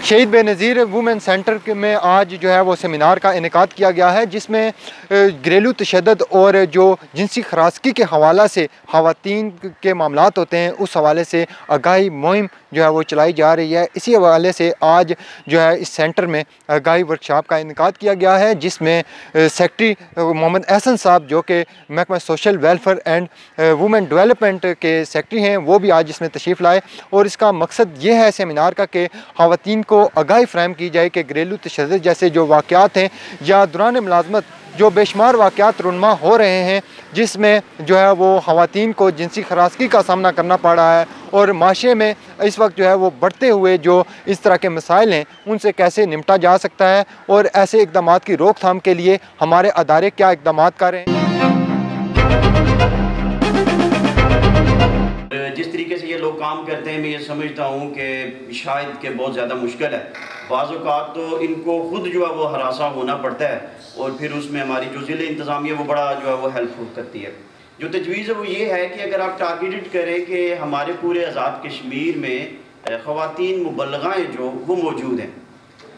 शहीद Benazir women centre में आज जो है वो सेमिनार का इनेकाद किया गया है, जिसमें घरेलू तशद्दुद और जो जिनसी खरासगी के हवाला से ख़वातीन के मामलात होते हैं उस हवाले से आगाही मुहिम जो है वो चलाई जा रही है। इसी हवाले से आज जो है इस सेंटर में आगाही वर्कशॉप का इनेकाद किया गया है, जिसमें सेक्रेटरी मोहम्मद एहसन साहब जो कि महकमा social welfare and women development के सेक्रेटरी हैं, वो भी आज इसमें तशरीफ़ लाए। और इसका मकसद ये है सेमिनार का कि ख़वातीन को आगाही फ्राहम की जाए कि घरेलू तशद्दुद जैसे जो वाक़यात हैं या दौरान मुलाज़मत जो बेशुमार वाक़यात रुनमा हो रहे हैं, जिसमें जो है वो ख़वातीन को जिनसी खरासगी का सामना करना पड़ रहा है और माशरे में इस वक्त जो है वो बढ़ते हुए जो इस तरह के मसाइल हैं उनसे कैसे निपटा जा सकता है और ऐसे इक़दाम की रोकथाम के लिए हमारे अदारे क्या इक़दाम कर रहे हैं। जिस तरीके से ये लोग काम करते हैं, मैं ये समझता हूँ कि शायद के बहुत ज़्यादा मुश्किल है। बाज़ औक़ात तो इनको ख़ुद जो है वो हरासा होना पड़ता है और फिर उसमें हमारी जो ज़िले इंतज़ामिया वो बड़ा जो है वो हेल्प करती है। जो तजवीज़ है वो ये है कि अगर आप टारगेटेड करें कि हमारे पूरे आज़ाद कश्मीर में ख़वातीन मुबल्लिगाएँ जो वो मौजूद हैं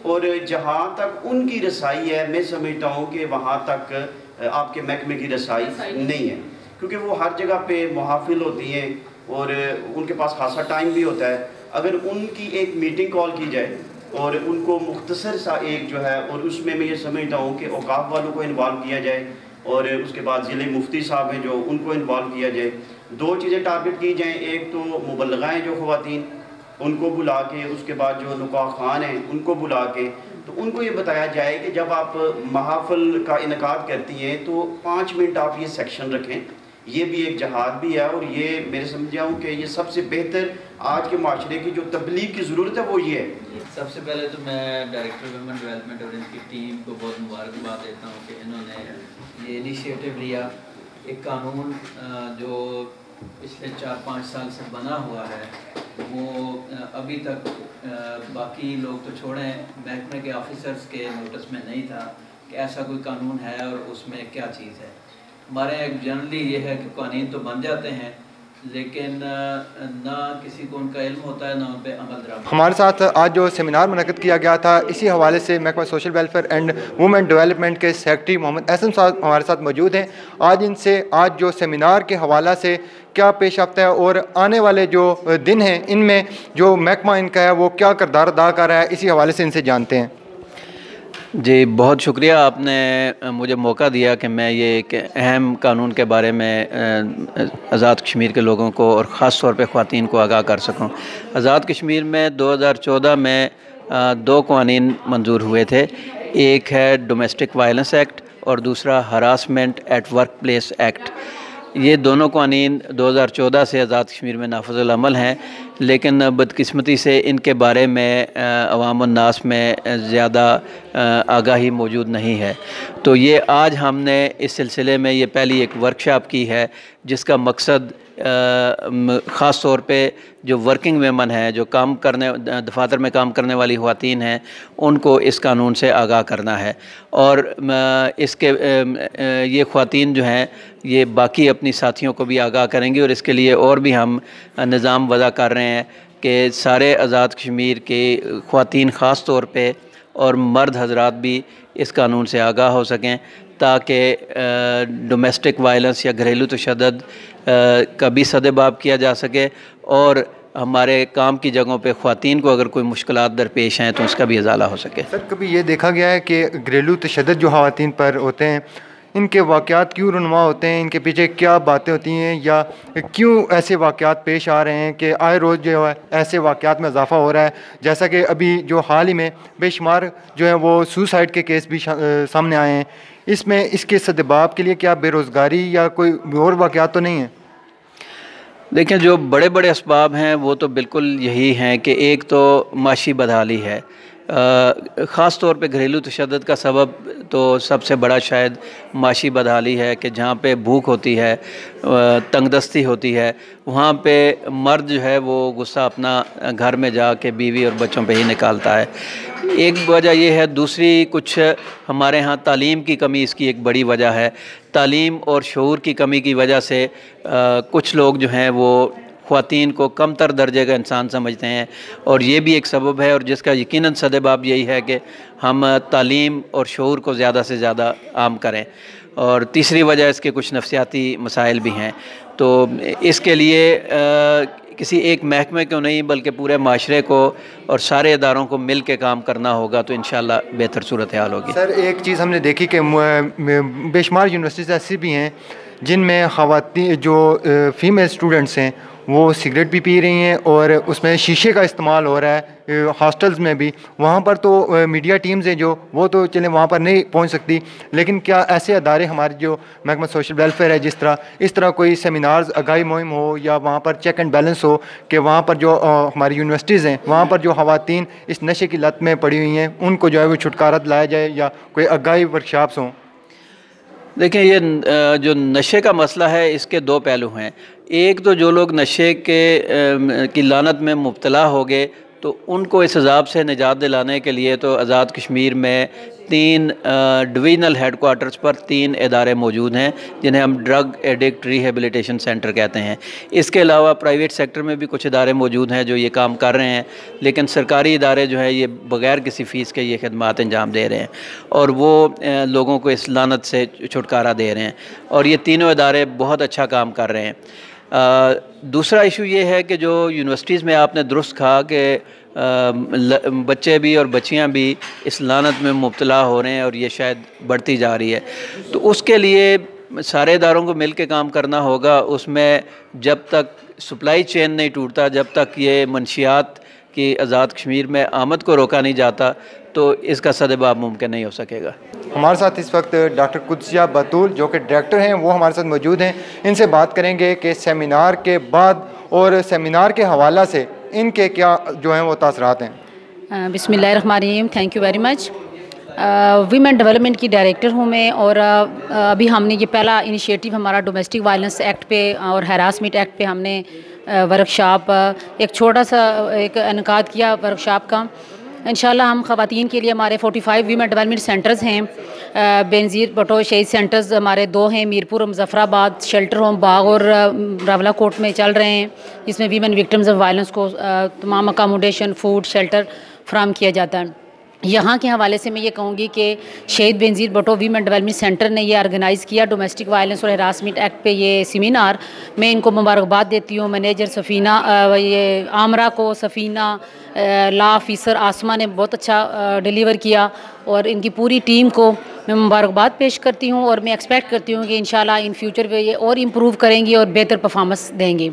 और जहाँ तक उनकी रसाई है, मैं समझता हूँ कि वहाँ तक आपके महकमे की रसाई नहीं है, क्योंकि वो हर जगह पे मुहाफ़िल होती हैं और उनके पास खासा टाइम भी होता है। अगर उनकी एक मीटिंग कॉल की जाए और उनको मुख्तसर सा एक जो है, और उसमें मैं ये समझता हूँ कि औकाफ वालों को इन्वॉल्व किया जाए और उसके बाद ज़िले मुफ्ती साहब हैं जो उनको इन्वॉल्व किया जाए। दो चीज़ें टारगेट की जाएँ, एक तो मुबल्लिगाएँ जो ख़वातीन उनको बुला के, उसके बाद जो नुकाह खान हैं उनको बुला के, तो उनको ये बताया जाए कि जब आप महाफ़िल का इनेकाद करती हैं तो 5 मिनट आप ये सेक्शन रखें। ये भी एक जहाद भी है और ये मेरे समझा हूँ कि ये सबसे बेहतर आज के माशरे की जो तबलीग की ज़रूरत है वो ये है। सबसे पहले तो मैं डायरेक्टर वुमेन डेवलपमेंट और इनकी टीम को बहुत मुबारकबाद देता हूँ कि इन्होंने ये इनिशिएटिव लिया। एक कानून जो पिछले 4-5 साल से बना हुआ है वो अभी तक बाकी लोग तो छोड़ें, महकमे के ऑफिसर्स के नोटिस में नहीं था कि ऐसा कोई कानून है और उसमें क्या चीज़ है। हमारे यहाँ जनरली ये है कि कानून तो बन जाते हैं लेकिन ना किसी को उनका इल्म होता है ना उन पर अमल दरामद। हमारे साथ आज जो सेमिनार मुनक़्क़िद किया गया था, इसी हवाले से महकमा social welfare and women development के सेक्रेटरी मोहम्मद एहसन साहब हमारे साथ मौजूद हैं। आज इनसे आज जो सेमिनार के हवाला से क्या पेश आता है और आने वाले जो दिन हैं इनमें जो महकमा इनका है वो क्या किरदार अदा कर रहा है, इसी हवाले से इनसे जानते हैं। जी, बहुत शुक्रिया आपने मुझे मौका दिया कि मैं ये एक अहम कानून के बारे में आज़ाद कश्मीर के लोगों को और ख़ास तौर पे ख़वातीन को आगाह कर सकूं। आज़ाद कश्मीर में 2014 में 2 कानून मंजूर हुए थे। एक है डोमेस्टिक वायलेंस एक्ट और दूसरा harassment at work place act. ये दोनों कानून 2014 से आज़ाद कश्मीर में नाफिज़ुल अमल हैं, लेकिन बदकिस्मती से इनके बारे में अवाम उन्नास में ज़्यादा आगाही मौजूद नहीं है। तो ये आज हमने इस सिलसिले में ये पहली एक वर्कशॉप की है जिसका मकसद ख़ास तौर पे जो वर्किंग वेमन हैं, जो काम करने दफातर में काम करने वाली ख़वातीन हैं, उनको इस कानून से आगाह करना है। और इसके ये ख़वातीन जो हैं ये बाकी अपनी साथियों को भी आगाह करेंगी और इसके लिए और भी हम निज़ाम वज़ा कर रहे हैं कि सारे आज़ाद कश्मीर के ख़वातीन ख़ास तौर पे और मर्द हजरात भी इस कानून से आगाह हो सकें ताकि डोमेस्टिक वायलेंस या घरेलू तशद्दुद का भी सदेबाब किया जा सके और हमारे काम की जगहों पे ख़वातीन को अगर कोई मुश्किलात दरपेश हैं तो उसका भी इज़ाला हो सके। सर, कभी ये देखा गया है कि घरेलू तशद्दुद जो ख़वातीन पर होते हैं इनके वाक़यात क्यों रुनमा होते हैं, इनके पीछे क्या बातें होती हैं या क्यों ऐसे वाक़यात पेश आ रहे हैं कि आए रोज़ जो है ऐसे वाक़यात में इजाफ़ा हो रहा है? जैसा कि अभी जो हाल ही में बेशुमार जो है वो सुसाइड के केस भी सामने आए हैं। इसमें इसके सद्बाब के लिए क्या बेरोज़गारी या कोई और वाक़यात तो नहीं है? देखिए, जो बड़े बड़े असबाब हैं वो तो बिल्कुल यही हैं कि एक तो माशी बदहाली है। ख़ास तौर पे घरेलू तशद्दुद का सबब तो सबसे बड़ा शायद माशी बदहाली है कि जहाँ पे भूख होती है, तंगदस्ती होती है, वहाँ पे मर्द जो है वो गुस्सा अपना घर में जाके बीवी और बच्चों पे ही निकालता है। एक वजह ये है। दूसरी कुछ हमारे यहाँ तालीम की कमी इसकी एक बड़ी वजह है। तालीम और शऊर की कमी की वजह से कुछ लोग जो हैं वो ख़वातीन को कमतर दर्जे का इंसान समझते हैं, और ये भी एक सबब है, और जिसका यकीनन सदबाब यही है कि हम तालीम और शऊर को ज़्यादा से ज़्यादा आम करें। और तीसरी वजह इसके कुछ नफसियाती मसाइल भी हैं। तो इसके लिए किसी एक महकमे को नहीं बल्कि पूरे माशरे को और सारे इदारों को मिल के काम करना होगा, तो इंशाअल्लाह बेहतर सूरत हाल होगी। सर, एक चीज़ हमने देखी कि बेशुमार यूनिवर्सिटीज़ ऐसी भी हैं जिनमें ख़वातीन जो फ़ीमेल स्टूडेंट्स हैं वो सिगरेट भी पी रही हैं और उसमें शीशे का इस्तेमाल हो रहा है हॉस्टल्स में भी। वहाँ पर तो मीडिया टीम्स हैं जो वो तो चलें वहाँ पर नहीं पहुँच सकती, लेकिन क्या ऐसे अदारे हमारे जो महकमा सोशल वेलफेयर है इस तरह कोई सेमिनार्स आगाही मुहिम हो या वहाँ पर चेक एंड बैलेंस हो कि वहाँ पर जो हमारी यूनिवर्सिटीज़ हैं वहाँ पर जो ख़वातीन इस नशे की लत में पड़ी हुई हैं उनको जो है वो छुटकारा दिलाया जाए या कोई आगाही वर्कशॉप्स हों? देखिए, ये जो नशे का मसला है इसके दो पहलू हैं। एक तो जो लोग नशे की लानत में मुब्तला हो गए तो उनको इस अजाब से निजात दिलाने के लिए तो आज़ाद कश्मीर में 3 डिवीज़नल हेडकोार्टर्स पर 3 इदारे मौजूद हैं जिन्हें हम ड्रग एडिक्ट रिहेबिलिटेशन सेंटर कहते हैं। इसके अलावा प्राइवेट सेक्टर में भी कुछ इदारे मौजूद हैं जो ये काम कर रहे हैं, लेकिन सरकारी इदारे जो है ये बग़ैर किसी फ़ीस के ये खदमात अंजाम दे रहे हैं और वो लोगों को इस लानत से छुटकारा दे रहे हैं, और ये तीनों इदारे बहुत अच्छा काम कर रहे हैं। दूसरा इशू ये है कि जो यूनिवर्सिटीज़ में आपने दुरुस्त कहा कि बच्चे भी और बच्चियां भी इस लानत में मुब्तला हो रहे हैं और ये शायद बढ़ती जा रही है, तो उसके लिए सारे इदारों को मिल के काम करना होगा। उसमें जब तक सप्लाई चेन नहीं टूटता, जब तक ये मंशियात की आज़ाद कश्मीर में आमद को रोका नहीं जाता, तो इसका सदबाब मुमकिन नहीं हो सकेगा। हमारे साथ इस वक्त डॉक्टर कुदसिया बतूल जो कि डायरेक्टर हैं वो हमारे साथ मौजूद हैं। इनसे बात करेंगे कि सेमिनार के बाद और सेमिनार के हवाला से इनके क्या जो हैं वो तासरात हैं। बिस्मिल्लाहिर्रहमानिर्रहीम। Thank you very much. Women development की डायरेक्टर हूँ मैं, और अभी हमने ये पहला इनिशिएटिव हमारा डोमेस्टिक वायलेंस एक्ट पे और हैरासमेंट एक्ट पे हमने वर्कशॉप एक छोटा सा एक इनकाद किया वर्कशॉप का। इंशाल्लाह हम ख़वातीन के लिए हमारे 45 वीमेन डेवलपमेंट सेंटर्स हैं। बेनज़ीर भुट्टो शहीद सेंटर्स हमारे 2 हैं, मीरपुर मुज़फ़्फ़राबाद शेल्टर होम बाग और रावला कोट में चल रहे हैं, जिसमें वीमेन विक्टिम्स ऑफ वायलेंस को तमाम अकोमोडेशन, फूड, शेल्टर फ्राहम किया जाता है। यहाँ के हवाले से मैं ये कहूँगी कि शहीद Benazir Bhutto women development centre ने ये ऑर्गेनाइज़ किया डोमेस्टिक वायलेंस और हरासमेंट एक्ट पे ये सेमिनार। मैं इनको मुबारकबाद देती हूँ। मैनेजर सफ़ीना, ये आमरा को, सफ़ीना, लॉ ऑफिसर आसमा ने बहुत अच्छा डिलीवर किया, और इनकी पूरी टीम को मैं मुबारकबाद पेश करती हूँ, और मैं एक्सपेक्ट करती हूँ कि इंशाल्लाह इन फ्यूचर पे ये और इम्प्रूव करेंगी और बेहतर परफॉर्मेंस देंगे।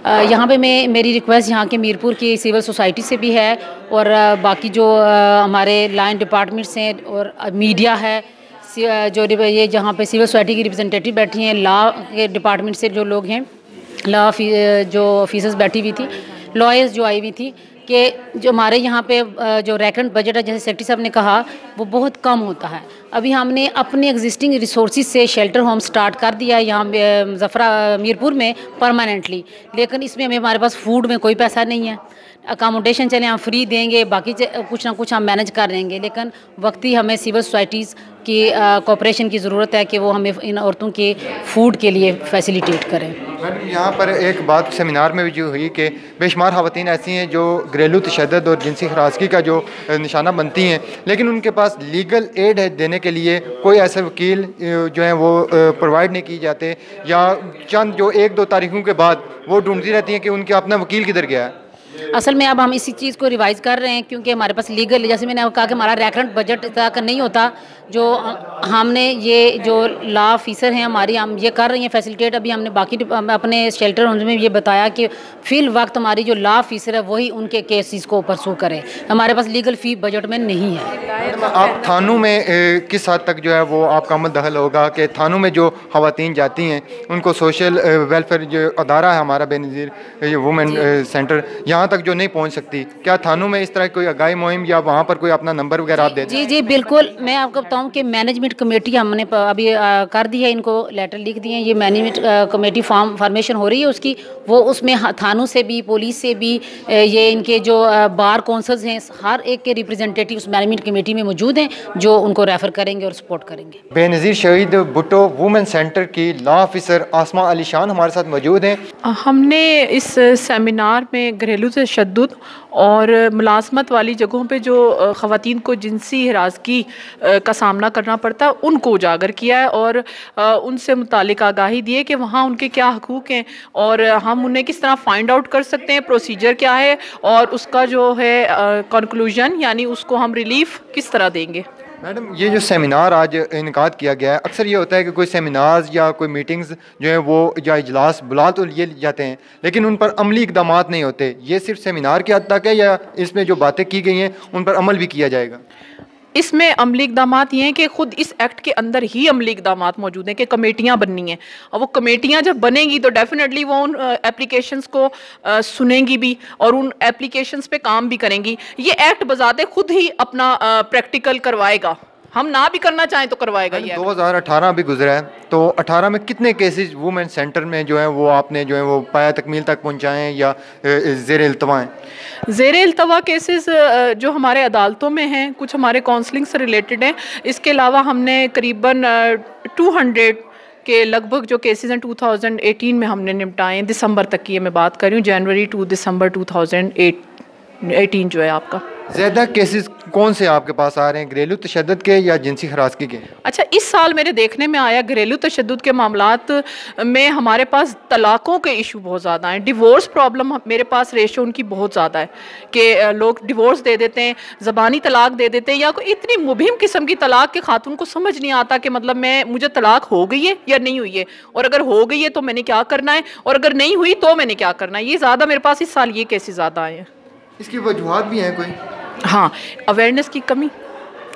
यहाँ पे मेरी रिक्वेस्ट यहाँ के मीरपुर की सिविल सोसाइटी से भी है, और बाकी जो हमारे लाइन डिपार्टमेंट्स हैं और मीडिया है, जो ये जहाँ पे सिविल सोसाइटी की रिप्रेजेंटेटिव बैठी हैं, लॉ के डिपार्टमेंट से जो लोग हैं, लॉ जो ऑफिसर्स बैठी हुई थी, लॉयर्स जो आई हुई थी, कि जो हमारे यहाँ पे जो रेकरेंट बजट है, जैसे सेक्रेटरी साहब ने कहा, वो बहुत कम होता है। अभी हमने अपने एग्जिस्टिंग रिसोर्सेज से शेल्टर होम स्टार्ट कर दिया है यहाँ मीरपुर में परमानेंटली, लेकिन इसमें हमारे पास फूड में कोई पैसा नहीं है। अकामोडेशन चले हम फ्री देंगे, बाकी कुछ ना कुछ हम मैनेज कर देंगे, लेकिन वक्ती हमें सिविल सोसाइटीज़ की कोऑपरेशन की ज़रूरत है कि वो हमें इन औरतों के फूड के लिए फैसिलिटेट करें। मैडम, यहाँ पर एक बात सेमिनार में भी जो हुई कि बेशुमार ख़वातीन ऐसी हैं जो घरेलू तशद्दुद और जिनसी हरासगी का जो निशाना बनती हैं, लेकिन उनके पास लीगल एड है देने के लिए कोई ऐसे वकील जो हैं वो प्रोवाइड नहीं किए जाते, या चंद जो 1-2 तारीखों के बाद वो ढूंढती रहती हैं कि उनका अपना वकील किधर गया है। असल में अब हम इसी चीज़ को रिवाइज़ कर रहे हैं, क्योंकि हमारे पास लीगल, जैसे मैंने कहा कि हमारा रेकरेंट बजट तक नहीं होता, जो हमने ये जो लॉ ऑफिसर हैं हमारी, हम ये कर रही हैं फैसिलिटेट। अभी हमने बाकी अपने शेल्टर होम्स में ये बताया कि फ़िल वक्त हमारी जो लॉ ऑफिसर है वही उनके केसेस को परसू करे, हमारे पास लीगल फ़ी बजट में नहीं है। आप थानों में किस हद तक जो है वो आपका अमल दखल होगा कि थानों में जो ख़वातीन जाती हैं उनको सोशल वेलफेयर जो अदारा है हमारा बेनज़ीर वुमेन सेंटर, यहाँ जहाँ तक जो नहीं पहुँच सकती, क्या थानों में इस तरह कोई आगाही मुहिम या वहाँ पर कोई अपना नंबर वगैरह आप देते हैं? जी बिल्कुल, मैं आपको बताऊं कि मैनेजमेंट कमेटी हमने अभी कर दी है, इनको लेटर लिख दिए हैं। ये मैनेजमेंट कमेटी फॉर्मेशन हो रही है उसकी, वो उसमें थानों से भी, पुलिस से भी, ये इनके जो बार काउंसिल्स हैं, हर एक के रिप्रेजेंटेटिव उस मैनेजमेंट कमेटी में मौजूद हैं जो उनको रेफ़र करेंगे और सपोर्ट करेंगे। बेनज़ीर शहीद भुट्टो वुमेन सेंटर की लॉ ऑफिसर आसमा अली शान हमारे साथ मौजूद हैं। हमने इस सेमिनार में घरेलू तशद्दुद और मुलाज़मत वाली जगहों पे जो ख़वातीन को जिनसी हिरासगी का सामना करना पड़ता है उनको उजागर किया है और उनसे मुतालिक आगाही दी है कि वहाँ उनके क्या हकूक़ हैं और हम उन्हें किस तरह फाइंड आउट कर सकते हैं, प्रोसीजर क्या है और उसका जो है कंक्लूजन यानी उसको हम रिलीफ किस तरह देंगे। मैडम, ये जो सेमिनार आज इनकाद किया गया है, अक्सर ये होता है कि कोई सेमिनार्स या कोई मीटिंग्स जो है वो या इजलास बुला तो लिए जाते हैं लेकिन उन पर अमली इक़दाम नहीं होते। ये सिर्फ सेमिनार के हद तक है या इसमें जो बातें की गई हैं उन पर अमल भी किया जाएगा? इसमें अमली इक़दाम ये हैं कि ख़ुद इस एक्ट के अंदर ही अमली इक़दाम मौजूद हैं कि कमेटियाँ बननी हैं और वो कमेटियाँ जब बनेंगी तो डेफिनेटली वो उन एप्लीकेशंस को सुनेंगी भी और उन एप्लीकेशंस पे काम भी करेंगी। ये एक्ट बजाते खुद ही अपना प्रैक्टिकल करवाएगा, हम ना भी करना चाहें तो करवाएगा। ये 2018 भी गुजरा है तो 18 में कितने केसेस वुमेन सेंटर में जो है वो आपने जो है वो पाया तकमील तक पहुँचाएँ या ज़ेर इल्तवा हैं? ज़ेर इल्तवा केसेस जो हमारे अदालतों में हैं, कुछ हमारे काउंसलिंग से रिलेटेड हैं। इसके अलावा हमने करीबन 200 के लगभग जो केसेस हैं 2018 में हमने निपटाए हैं। दिसंबर तक की मैं बात कर रही हूँ, जनवरी टू दिसंबर 2018 जो है आपका। ज़्यादा केसेस कौन से आपके पास आ रहे हैं, घरेलू तशद्दुद के या जिनसी हरासगी के? अच्छा, इस साल मेरे देखने में आया घरेलू तशद्दुद के मामलात में हमारे पास तलाक़ों के इशू बहुत ज़्यादा हैं। डिवोर्स प्रॉब्लम मेरे पास रेशो उनकी बहुत ज़्यादा है कि लोग डिवोर्स दे देते हैं, ज़बानी तलाक़ दे देते हैं या कोई इतनी मुबहिम किस्म की तलाक़ के खातून को समझ नहीं आता कि मतलब मुझे तलाक़ हो गई है या नहीं हुई है, और अगर हो गई है तो मैंने क्या करना है और अगर नहीं हुई तो मैंने क्या करना है। ये ज़्यादा मेरे पास इस साल ये केसेस ज़्यादा आए हैं। इसकी वजूहात भी हैं कोई? हाँ, अवेयरनेस की कमी,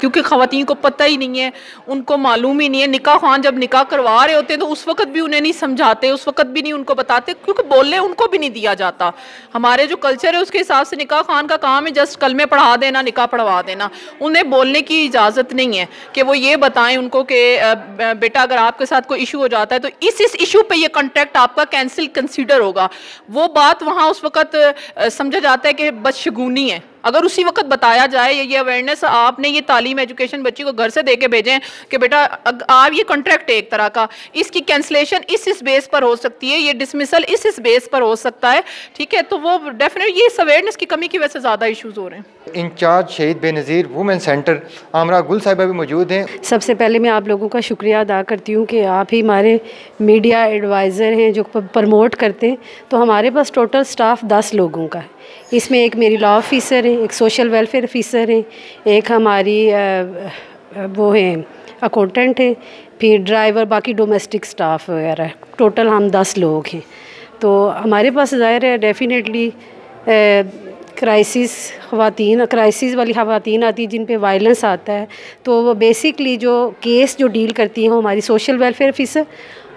क्योंकि ख़वातीन को पता ही नहीं है, उनको मालूम ही नहीं है। निकाह ख़ान जब निकाह करवा रहे होते हैं तो उस वक्त भी उन्हें नहीं समझाते, उस वक्त भी नहीं उनको बताते, क्योंकि बोलने उनको भी नहीं दिया जाता। हमारे जो कल्चर है उसके हिसाब से निकाह ख़ान का काम है जस्ट कलमे पढ़ा देना, निकाह पढ़वा देना। उन्हें बोलने की इजाज़त नहीं है कि वो ये बताएं उनको कि बेटा अगर आपके साथ कोई इशू हो जाता है तो इस इशू पे ये कॉन्ट्रैक्ट आपका कैंसिल कंसीडर होगा। वो बात वहाँ उस वक्त समझा जाता है कि बदशगुनी है। अगर उसी वक्त बताया जाए, ये अवेयरनेस आपने ये तालीम एजुकेशन बच्ची को घर से दे के भेजें कि बेटा आप ये कॉन्ट्रैक्ट है एक तरह का, इसकी कैंसिलेशन इस बेस पर हो सकती है, ये डिसमिसल इस बेस पर हो सकता है, ठीक है। तो वो डेफिनेटली ये अवेयरनेस की कमी की वजह से ज़्यादा इशूज़ हो रहे हैं। इंचार्ज शहीद बेनज़ीर वुमेन सेंटर आमरा गुल साहिबा भी मौजूद हैं। सबसे पहले मैं आप लोगों का शुक्रिया अदा करती हूँ कि आप ही हमारे मीडिया एडवाइज़र हैं जो प्रमोट करते हैं। तो हमारे पास टोटल स्टाफ 10 लोगों का है। इसमें एक मेरी लॉ ऑफिसर है, एक सोशल वेलफेयर ऑफिसर है, एक हमारी वो हैं अकाउंटेंट है, फिर ड्राइवर, बाकी डोमेस्टिक स्टाफ वगैरह, टोटल हम 10 लोग हैं। तो हमारे पास ज़ाहिर है डेफिनेटली क्राइसिस वाली ख़वातीन आती है जिन पे वायलेंस आता है, तो वो बेसिकली जो केस जो डील करती हैं वो हमारी सोशल वेलफेयर ऑफिसर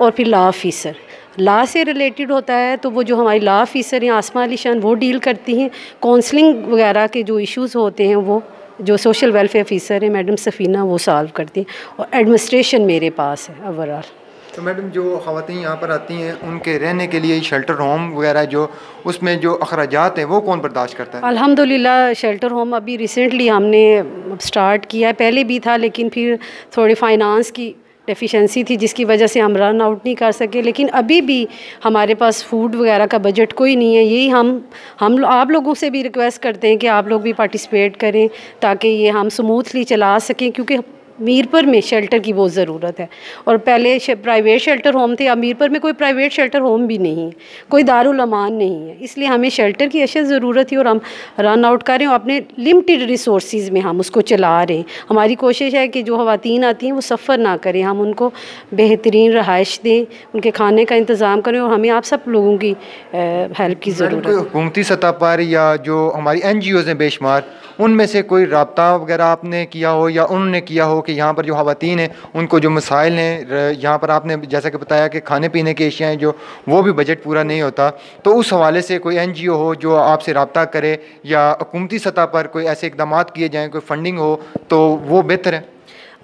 और फिर लॉ ऑफिसर। लॉ से रिलेटेड होता है तो वो जो हमारी लॉ ऑफिसर हैं आसमा अली शान वो डील करती हैं। काउंसलिंग वगैरह के जो इश्यूज़ होते हैं वो जो सोशल वेलफेयर ऑफिसर है मैडम सफ़ीना वो सॉल्व करती हैं और एडमिनिस्ट्रेशन मेरे पास है ओवरऑल। तो मैडम जो ख़वातीन यहाँ पर आती हैं उनके रहने के लिए शेल्टर होम वगैरह जो उसमें जो अखराजात हैं वो कौन बर्दाश्त करता है? अल्हम्दुलिल्लाह शेल्टर होम अभी रिसेंटली हमने स्टार्ट किया है, पहले भी था लेकिन फिर थोड़ी फाइनेंस की डेफिशिएंसी थी जिसकी वजह से हम रन आउट नहीं कर सके। लेकिन अभी भी हमारे पास फूड वगैरह का बजट कोई नहीं है। यही हम आप लोगों से भी रिक्वेस्ट करते हैं कि आप लोग भी पार्टिसिपेट करें ताकि ये हम स्मूथली चला सकें, क्योंकि मीरपुर में शेल्टर की बहुत ज़रूरत है। और पहले प्राइवेट शेल्टर होम थे, अब मीरपुर में कोई प्राइवेट शेल्टर होम भी नहीं है, कोई दारुल अमान नहीं है, इसलिए हमें शेल्टर की अशद ज़रूरत है और हम रन आउट कर रहे हैं और अपने लिमिटेड रिसोर्सेज में हम उसको चला रहे हैं। हमारी कोशिश है कि जो ख़वातीन आती हैं वो सफ़र ना करें, हम उनको बेहतरीन रहाइश दें, उनके खाने का इंतज़ाम करें और हमें आप सब लोगों की हेल्प की ज़रूरत है। हुकूमती सतह पर या जो हमारी NGOs हैं बेशुमार, उनमें से कोई रब्ता वगैरह आपने किया हो या उन्होंने किया हो कि यहाँ पर जो ख़वातीन हैं उनको जो मसाइल हैं, यहाँ पर आपने जैसा कि बताया कि खाने पीने की अशियाँ जो वो भी बजट पूरा नहीं होता, तो उस हवाले से कोई NGO हो जो आपसे रब्ता करे या हुकूमती सतह पर कोई ऐसे इक़दाम किए जाएँ, कोई फंडिंग हो तो वो बेहतर है।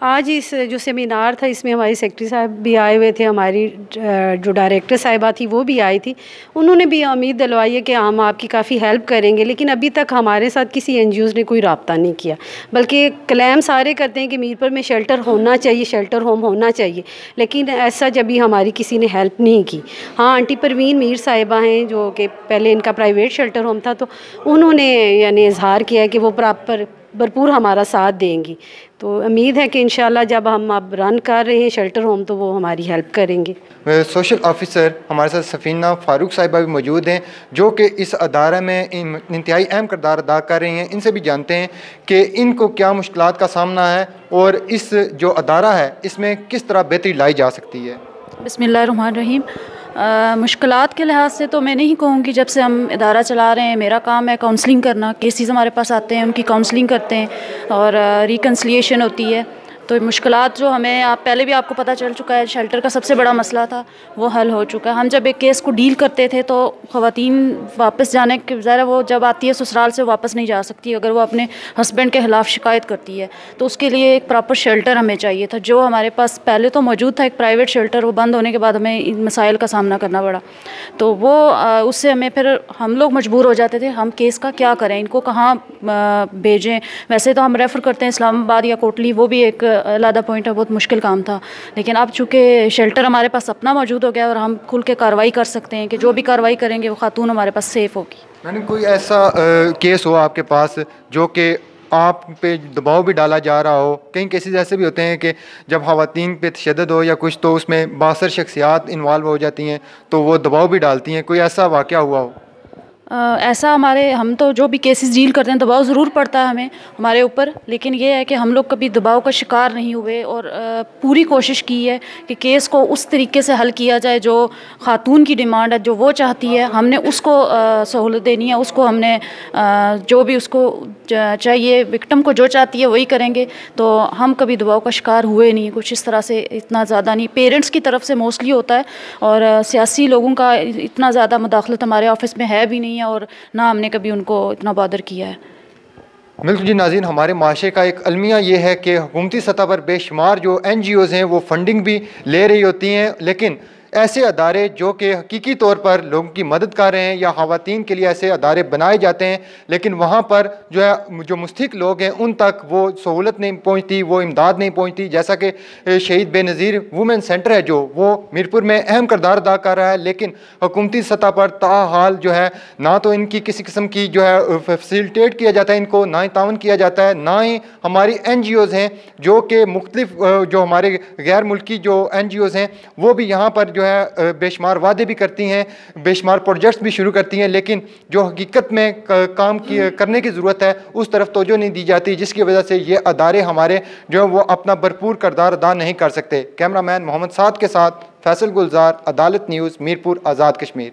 आज इस जो सेमिनार था इसमें हमारी सेक्रेटरी साहब भी आए हुए थे, हमारी जो डायरेक्टर साहिबा थी वो भी आई थी। उन्होंने भी उम्मीद दिलवाई है कि हम आपकी काफ़ी हेल्प करेंगे, लेकिन अभी तक हमारे साथ किसी NGOs ने कोई रब्ता नहीं किया, बल्कि क्लेम सारे करते हैं कि मीरपुर में शेल्टर होना चाहिए, शेल्टर होम होना चाहिए, लेकिन ऐसा जब भी हमारी किसी ने हेल्प नहीं की। हाँ, आंटी परवीन मीर साहिबा हैं जो कि पहले इनका प्राइवेट शेल्टर होम था, तो उन्होंने यानी इजहार किया है कि वो भरपूर हमारा साथ देंगी। तो उम्मीद है कि इंशाल्लाह जब हम अब रन कर रहे हैं शेल्टर होम तो वो हमारी हेल्प करेंगे। सोशल ऑफिसर हमारे साथ सफ़ीना फ़ारूक साहिबा भी मौजूद हैं जो कि इस अदारा में इंतहाई अहम किरदार अदा कर रही हैं। इनसे भी जानते हैं कि इनको क्या मुश्किलात का सामना है और इस जो अदारा है इसमें किस तरह बेहतरी लाई जा सकती है। बिस्मिल्लाहिर्रहमानिर्रहीम। मुश्किलात के लिहाज से तो मैं नहीं कहूँगी, जब से हम इदारा चला रहे हैं मेरा काम है काउंसलिंग करना। केसेस हमारे पास आते हैं, उनकी काउंसलिंग करते हैं और रिकन्सिलिएशन होती है। तो मुश्किलात जो हमें पहले भी आपको पता चल चुका है, शेल्टर का सबसे बड़ा मसला था वो हल हो चुका है। हम जब एक केस को डील करते थे तो ख़वातीन वापस जाने के बजाय वो जब आती है ससुराल से वापस नहीं जा सकती अगर वो अपने हस्बैंड के ख़िलाफ़ शिकायत करती है, तो उसके लिए एक प्रॉपर शेल्टर हमें चाहिए था, जो हमारे पास पहले तो मौजूद था एक प्राइवेट शेल्टर, वो बंद होने के बाद हमें इन मसाइल का सामना करना पड़ा। तो वो उससे हमें फिर हम लोग मजबूर हो जाते थे हम केस का क्या करें, इनको कहाँ भेजें। वैसे तो हम रेफ़र करते हैं इस्लामाबाद या कोटली, वो भी एक अलग पॉइंट है, बहुत मुश्किल काम था। लेकिन अब चूँकि शेल्टर हमारे पास अपना मौजूद हो गया और हम खुल के कार्रवाई कर सकते हैं कि जो भी कार्रवाई करेंगे वो खातून हमारे पास सेफ़ होगी। मैंने कोई ऐसा केस हो आपके पास जो कि आप पे दबाव भी डाला जा रहा हो? कई केसेस ऐसे भी होते हैं कि जब ख़वातीन पे तशद्दुद हो या कुछ तो उसमें बासर शख्सियात इन्वॉल्व हो जाती हैं तो वो दबाव भी डालती हैं, कोई ऐसा वाक़या हुआ हो? ऐसा हम तो जो भी केसेस डील करते हैं दबाव ज़रूर पड़ता है हमारे ऊपर, लेकिन ये है कि हम लोग कभी दबाव का शिकार नहीं हुए और पूरी कोशिश की है कि केस को उस तरीके से हल किया जाए जो ख़ातून की डिमांड है, जो वो चाहती है हमने उसको सहूलत देनी है, उसको हमने जो भी उसको चाहिए, विक्टिम को जो चाहती है वही करेंगे। तो हम कभी दबाव का शिकार हुए नहीं, कुछ इस तरह से इतना ज़्यादा नहीं। पेरेंट्स की तरफ से मोस्टली होता है और सियासी लोगों का इतना ज़्यादा मुदाखलत हमारे ऑफिस में है भी नहीं और ना हमने कभी उनको इतना बॉदर किया है। बिल्कुल जी नाज़रीन, हमारे माशरे का एक अलमिया ये है कि हुकूमती सतह पर बेशुमार जो NGOs हैं वो फंडिंग भी ले रही होती हैं, लेकिन ऐसे अदारे जो कि हकीकी तौर पर लोगों की मदद कर रहे हैं या ख़वातीन के लिए ऐसे अदारे बनाए जाते हैं, लेकिन वहाँ पर जो है जो मुस्तहिक लोग हैं उन तक वो सहूलत नहीं पहुँचती, वो इमदाद नहीं पहुँचती। जैसा कि शहीद बेनज़ीर वुमेन सेंटर है जो वो मीरपुर में अहम किरदार अदा कर रहा है, लेकिन हुकूमती सतह पर ताहाल जो है ना तो इनकी किसी किस्म की जो है फैसिलिटेट किया जाता है, इनको ना ही तावन किया जाता है, ना ही हमारी NGOs हैं जो कि मुख्तलिफ जो हमारे गैर मुल्की जो NGOs हैं वो भी यहाँ पर जो है बेशुमार वादे भी करती हैं, बेशुमार प्रोजेक्ट्स भी शुरू करती हैं, लेकिन जो हकीकत में काम करने की ज़रूरत है उस तरफ तवज्जो नहीं दी जाती, जिसकी वजह से ये अदारे हमारे जो है वो अपना भरपूर किरदार अदा नहीं कर सकते। कैमरामैन मोहम्मद साद के साथ फैसल गुलजार, अदालत न्यूज़, मीरपुर, आज़ाद कश्मीर।